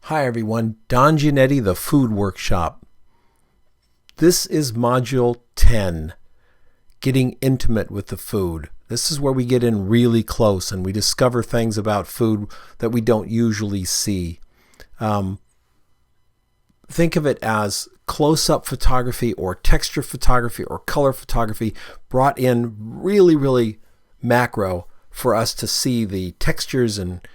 Hi everyone, Don Giannetti, the Food Workshop. This is Module 10, Getting Intimate with the Food. This is where we get in really close and we discover things about food that we don't usually see. Think of it as close-up photography or texture photography or color photography brought in really macro for us to see the textures and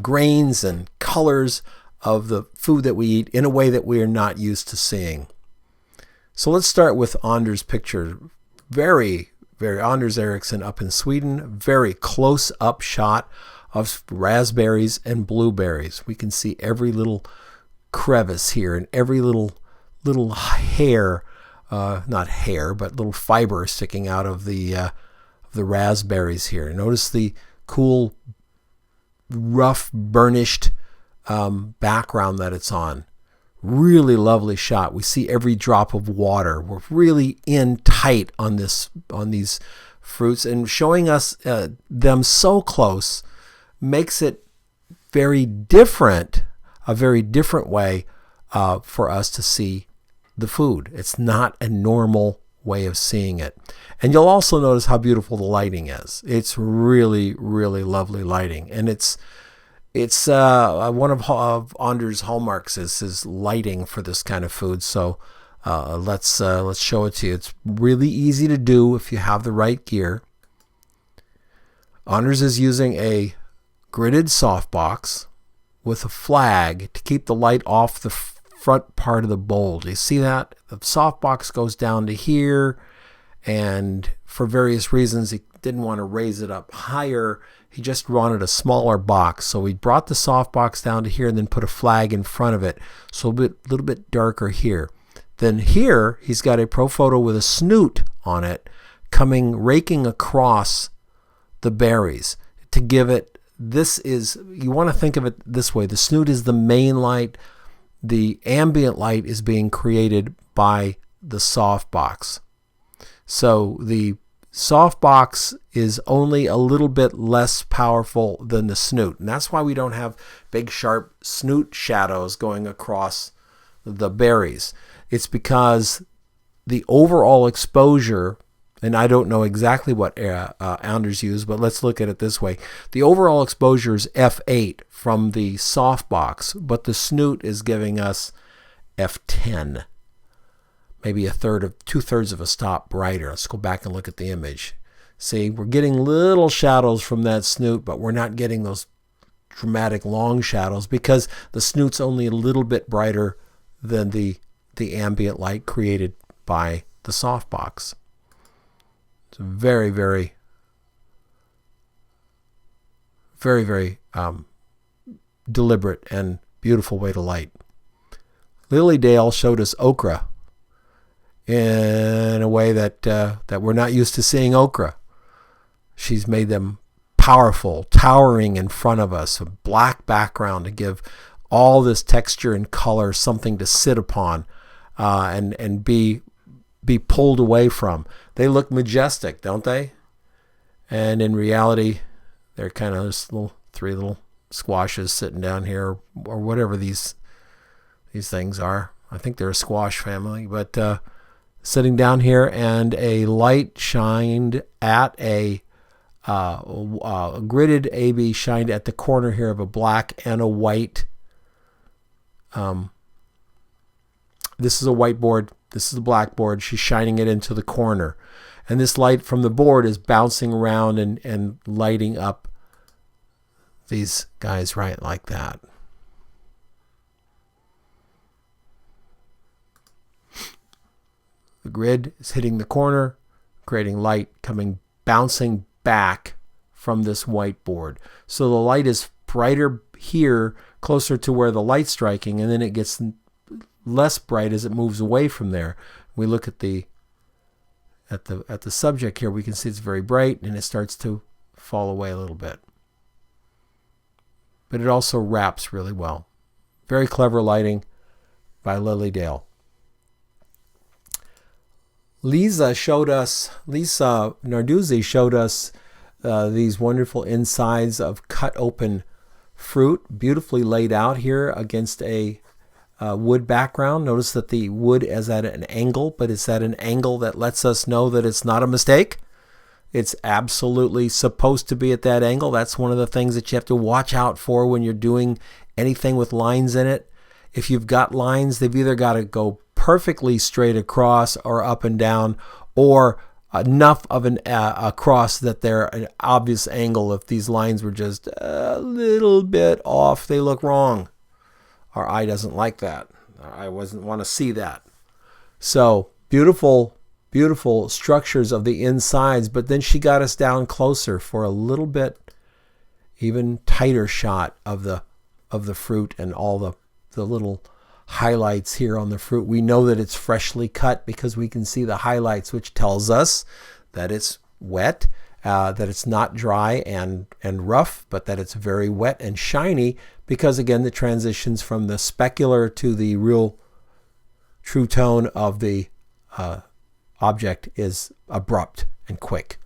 grains and colors of the food that we eat in a way that we are not used to seeing. So let's start with Anders' picture. Very Anders Erickson up in Sweden. Very close-up shot of raspberries and blueberries. We can see every little crevice here and every little hair, not hair, but little fiber sticking out of the raspberries here. Notice the cool rough burnished background that it's on. Really lovely shot. We see every drop of water. We're really in tight on these fruits, and showing us them so close makes it very different, a very different way for us to see the food. It's not a normal way of seeing it. And you'll also notice how beautiful the lighting is. It's really lovely lighting, and it's one of Anders' hallmarks is his lighting for this kind of food. So let's show it to you. It's really easy to do if you have the right gear. Anders is using a gridded softbox with a flag to keep the light off the front part of the bowl. Do you see that? The softbox goes down to here, and for various reasons he didn't want to raise it up higher. He just wanted a smaller box, so we brought the softbox down to here and then put a flag in front of it, so a little bit darker here. Then here he's got a Profoto with a snoot on it raking across the berries to give it. You want to think of it this way: the snoot is the main light. The ambient light is being created by the softbox. So the softbox is only a little bit less powerful than the snoot. And that's why we don't have big sharp snoot shadows going across the berries. It's because the overall exposure, and I don't know exactly what Anders used, but let's look at it this way. The overall exposure is f8 from the softbox, but the snoot is giving us f10. Maybe two-thirds of a stop brighter. Let's go back and look at the image. See, we're getting little shadows from that snoot, but we're not getting those dramatic long shadows because the snoot's only a little bit brighter than the ambient light created by the softbox. It's a very deliberate and beautiful way to light. Lily Dale showed us okra in a way that we're not used to seeing okra. She's made them powerful, towering in front of us, a black background to give all this texture and color something to sit upon and be pulled away from. They look majestic, don't they? And in reality, they're kind of just three little squashes sitting down here, or whatever these things are. I think they're a squash family, but sitting down here, and a light shined at a gridded AB shined at the corner here of a black and a white. This is a whiteboard. This is a blackboard. She's shining it into the corner. And this light from the board is bouncing around and lighting up these guys right like that. The grid is hitting the corner, creating light bouncing back from this whiteboard. So the light is brighter here, closer to where the light's striking, and then it gets less bright as it moves away from there. We look at the subject here. We can see it's very bright, and it starts to fall away a little bit. But it also wraps really well. Very clever lighting by Lily Dale. Lisa Narduzzi showed us these wonderful insides of cut open fruit, beautifully laid out here against a wood background. Notice that the wood is at an angle, but it's at an angle that lets us know that it's not a mistake. It's absolutely supposed to be at that angle. That's one of the things that you have to watch out for when you're doing anything with lines in it. If you've got lines, they've either got to go perfectly straight across or up and down, or enough of an across that they're an obvious angle. If these lines were just a little bit off, they look wrong. Our eye doesn't like that. Our eye doesn't want to see that. So beautiful, beautiful structures of the insides, but then she got us down closer for a little bit even tighter shot of the fruit and all the little highlights here on the fruit. We know that it's freshly cut because we can see the highlights, which tells us that it's wet, that it's not dry and rough, but that it's very wet and shiny, because again, the transitions from the specular to the real true tone of the object is abrupt and quick.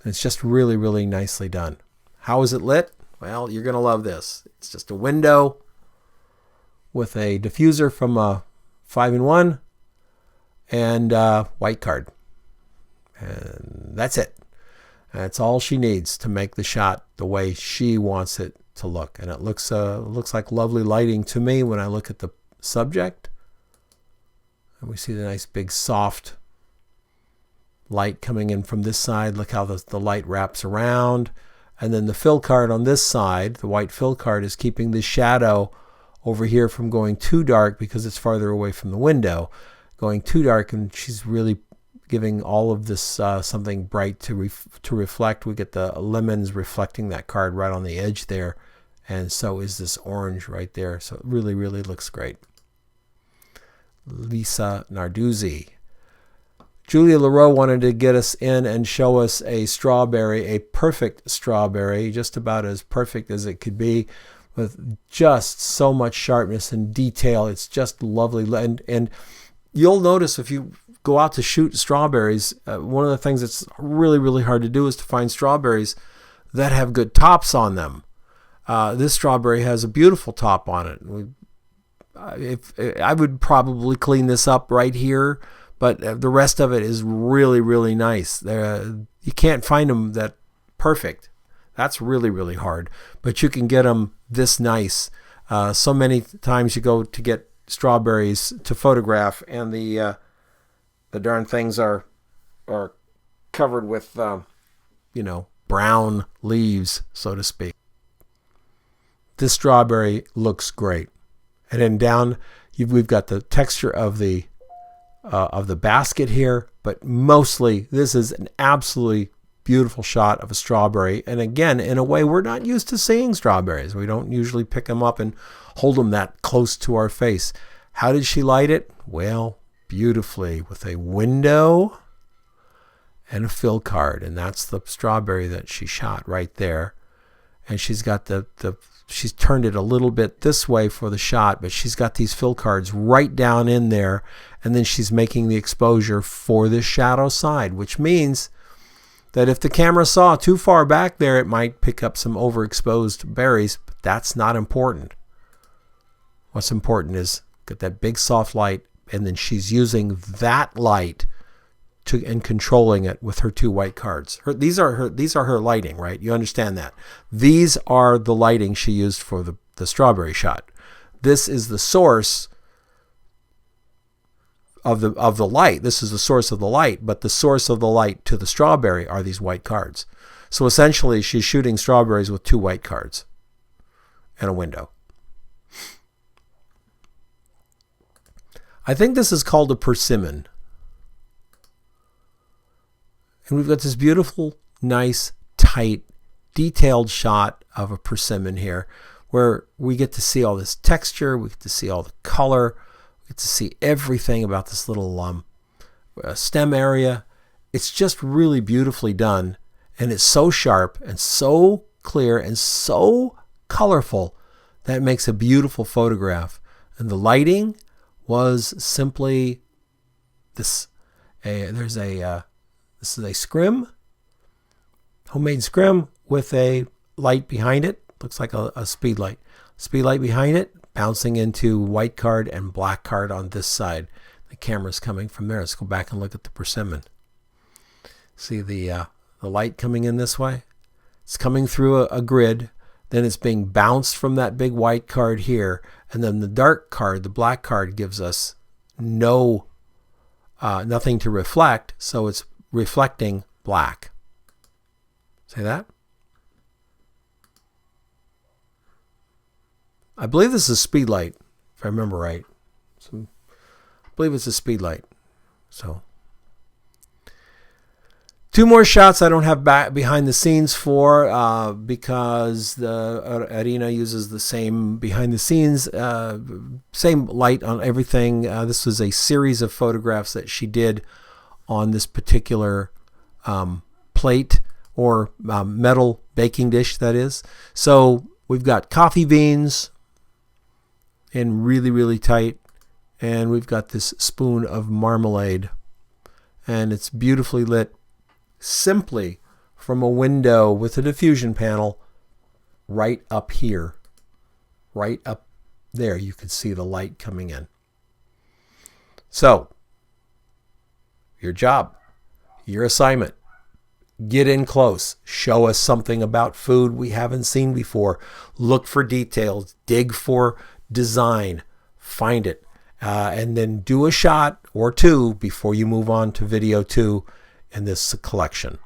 And it's just really, really nicely done. How is it lit? Well, you're going to love this. It's just a window with a diffuser from a 5-in-1 and a white card. And that's it. That's all she needs to make the shot the way she wants it to look. And it looks like lovely lighting to me when I look at the subject. And we see the nice big soft light coming in from this side. Look how the light wraps around. And then the fill card on this side, the white fill card, is keeping the shadow over here from going too dark because it's farther away from the window, going too dark, and she's really giving all of this something bright to reflect. We get the lemons reflecting that card right on the edge there, and so is this orange right there. So it really, really looks great. Lisa Narduzzi. Julia Leroux wanted to get us in and show us a strawberry, a perfect strawberry, just about as perfect as it could be, with just so much sharpness and detail. It's just lovely. And you'll notice if you go out to shoot strawberries, one of the things that's really, really hard to do is to find strawberries that have good tops on them. This strawberry has a beautiful top on it. I would probably clean this up right here, but the rest of it is really, really nice. You can't find them that perfect. That's really, really hard. But you can get them this nice. So many times you go to get strawberries to photograph, and the darn things are covered with brown leaves, so to speak. This strawberry looks great. And then down, we've got the texture of the basket here, but mostly this is an absolutely beautiful shot of a strawberry. And again, in a way, we're not used to seeing strawberries. We don't usually pick them up and hold them that close to our face. How did she light it? Well, beautifully, with a window and a fill card. And that's the strawberry that she shot right there. And she's got she's turned it a little bit this way for the shot, but she's got these fill cards right down in there. And then she's making the exposure for the shadow side, which means that if the camera saw too far back there, it might pick up some overexposed berries, but that's not important. What's important is get that big soft light, and then she's using that light and controlling it with her two white cards. These are her lighting, right? You understand that. These are the lighting she used for the strawberry shot. This is the source of the light. This is the source of the light, but the source of the light to the strawberry are these white cards. So essentially, she's shooting strawberries with two white cards and a window. I think this is called a persimmon. And we've got this beautiful, nice, tight, detailed shot of a persimmon here, where we get to see all this texture, we get to see all the color, we get to see everything about this little stem area. It's just really beautifully done, and it's so sharp and so clear and so colorful that it makes a beautiful photograph. And the lighting was simply this. This is a scrim, homemade scrim with a light behind it. Looks like a speed light. Speed light behind it, bouncing into white card and black card on this side. The camera's coming from there. Let's go back and look at the persimmon. See the light coming in this way? It's coming through a grid. Then it's being bounced from that big white card here. And then the dark card, the black card, gives us nothing to reflect. So it's reflecting black. See that? I believe this is a speed light, if I remember right. So, I believe it's a speed light. So, 2 more shots I don't have behind the scenes for because the Arena uses the same behind the scenes, same light on everything. This was a series of photographs that she did on this particular plate or metal baking dish, that is. So we've got coffee beans in really, really tight, and we've got this spoon of marmalade, and it's beautifully lit simply from a window with a diffusion panel right up here. Right up there, you can see the light coming in. So, your job, your assignment, get in close. Show us something about food we haven't seen before. Look for details. Dig for design. Find it. And then do a shot or 2 before you move on to video 2 in this collection.